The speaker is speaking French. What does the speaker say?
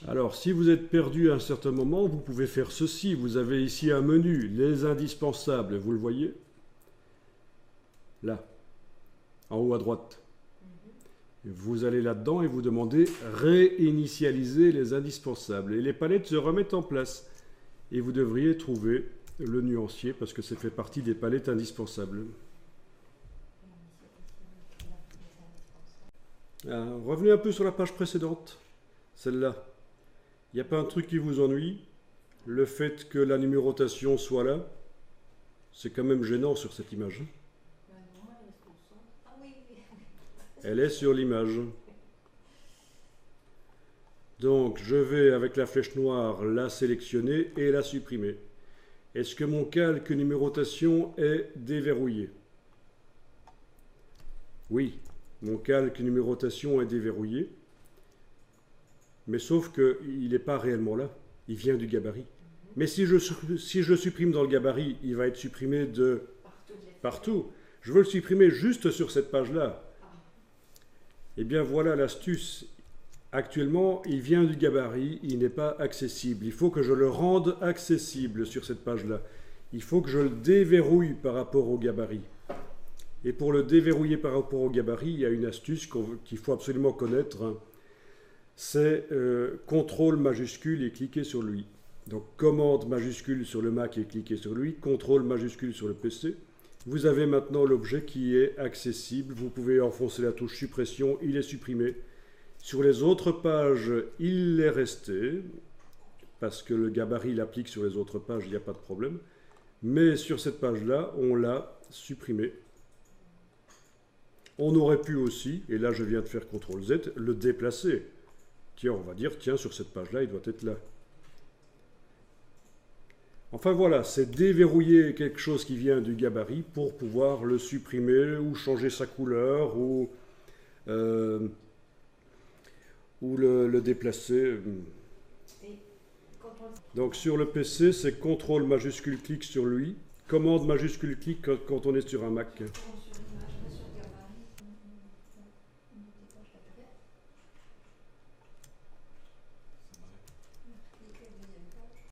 Alors, si vous êtes perdu à un certain moment, vous pouvez faire ceci. Vous avez ici un menu, les indispensables, vous le voyez? Là, en haut à droite. Vous allez là-dedans et vous demandez réinitialiser les indispensables. Et les palettes se remettent en place. Et vous devriez trouver le nuancier parce que ça fait partie des palettes indispensables. Revenez un peu sur la page précédente, celle-là. Il n'y a pas un truc qui vous ennuie? Le fait que la numérotation soit là, c'est quand même gênant sur cette image. Elle est sur l'image. Donc je vais avec la flèche noire la sélectionner et la supprimer. Est-ce que mon calque numérotation est déverrouillé? Oui, mon calque numérotation est déverrouillé. Mais sauf qu'il n'est pas réellement là. Il vient du gabarit. Mais si je supprime dans le gabarit, il va être supprimé de partout. Je veux le supprimer juste sur cette page-là. Eh bien voilà l'astuce. Actuellement, il vient du gabarit, il n'est pas accessible. Il faut que je le rende accessible sur cette page-là. Il faut que je le déverrouille par rapport au gabarit. Et pour le déverrouiller par rapport au gabarit, il y a une astuce qu'il faut absolument connaître. C'est CTRL majuscule et cliquer sur lui. Donc commande majuscule sur le Mac et cliquer sur lui, CTRL majuscule sur le PC. Vous avez maintenant l'objet qui est accessible. Vous pouvez enfoncer la touche suppression, il est supprimé. Sur les autres pages, il est resté, parce que le gabarit l'applique sur les autres pages, il n'y a pas de problème. Mais sur cette page-là, on l'a supprimé. On aurait pu aussi, et là je viens de faire CTRL Z, le déplacer. Tiens, on va dire, tiens, sur cette page-là, il doit être là. Enfin voilà, c'est déverrouiller quelque chose qui vient du gabarit pour pouvoir le supprimer ou changer sa couleur ou le déplacer. Donc sur le PC, c'est CTRL majuscule clic sur lui, commande majuscule clic quand on est sur un Mac.